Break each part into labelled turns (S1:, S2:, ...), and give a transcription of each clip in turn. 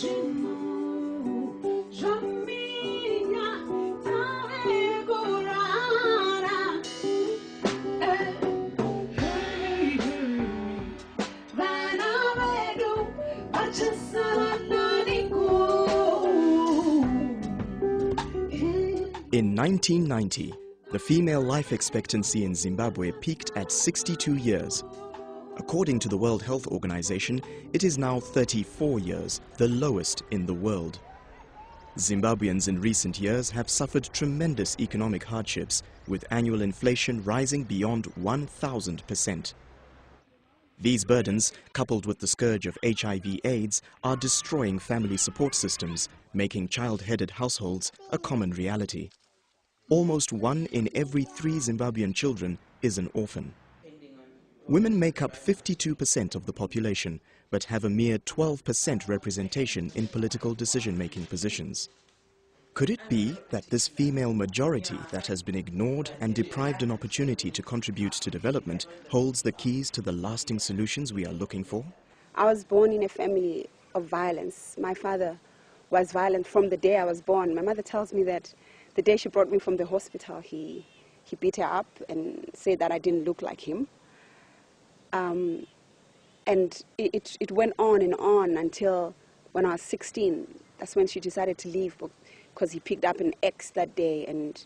S1: In 1990, the female life expectancy in Zimbabwe peaked at 62 years. According to the World Health Organization, it is now 34 years, the lowest in the world. Zimbabweans in recent years have suffered tremendous economic hardships, with annual inflation rising beyond 1,000%. These burdens, coupled with the scourge of HIV/AIDS, are destroying family support systems, making child-headed households a common reality. Almost 1 in every 3 Zimbabwean children is an orphan. Women make up 52% of the population, but have a mere 12% representation in political decision-making positions. Could it be that this female majority that has been ignored and deprived an opportunity to contribute to development holds the keys to the lasting solutions we are looking for?
S2: I was born in a family of violence. My father was violent from the day I was born. My mother tells me that the day she brought me from the hospital, he beat her up and said that I didn't look like him. And it went on and on until when I was 16. That's when she decided to leave because he picked up an axe that day and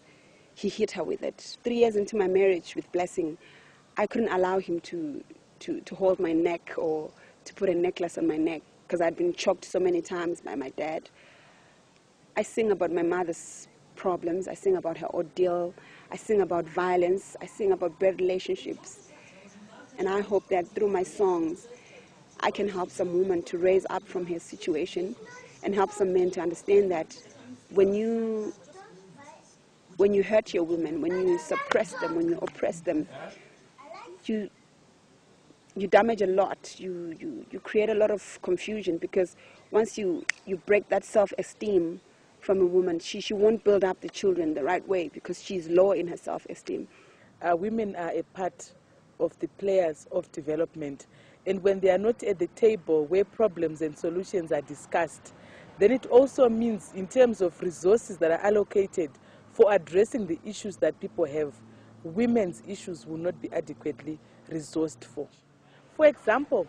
S2: he hit her with it. 3 years into my marriage with Blessing, I couldn't allow him to hold my neck or to put a necklace on my neck because I'd been choked so many times by my dad. I sing about my mother's problems. I sing about her ordeal. I sing about violence. I sing about bad relationships. And I hope that through my songs, I can help some women to raise up from her situation and help some men to understand that when you hurt your women, when you suppress them, when you oppress them, you damage a lot. You create a lot of confusion because once you break that self-esteem from a woman, she won't build up the children the right way because she's low in her self-esteem.
S3: Women are a part of the players of development, and when they are not at the table where problems and solutions are discussed, then it also means in terms of resources that are allocated for addressing the issues that people have, women's issues will not be adequately resourced for. For example,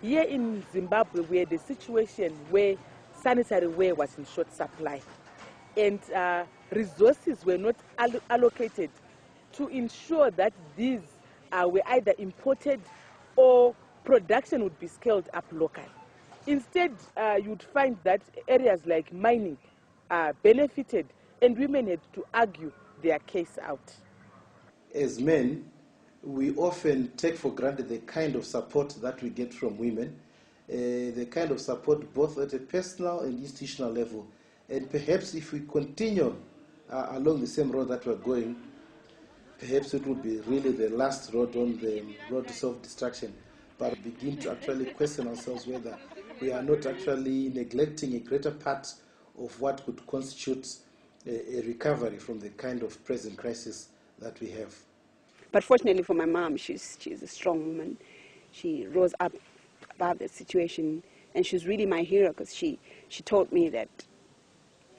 S3: here in Zimbabwe we had a situation where sanitary ware was in short supply and resources were not allocated to ensure that these were either imported or production would be scaled up locally. Instead, you'd find that areas like mining benefited and women had to argue their case out.
S4: As men, we often take for granted the kind of support that we get from women, the kind of support both at a personal and institutional level. And perhaps if we continue along the same road that we're going, perhaps it will be really the last road on the road to self-destruction, but begin to actually question ourselves whether we are not actually neglecting a greater part of what could constitute a recovery from the kind of present crisis that we have.
S2: But fortunately for my mom, she's a strong woman. She rose up above the situation, and she's really my hero because she told me that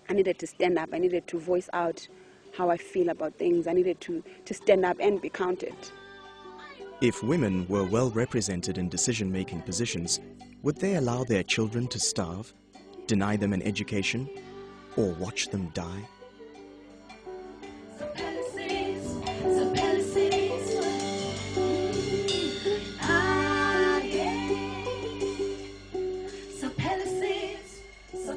S2: I needed to stand up, I needed to voice out how I feel about things, I needed to stand up and be counted.
S1: If women were well represented in decision-making positions, would they allow their children to starve, deny them an education, or watch them die?
S5: So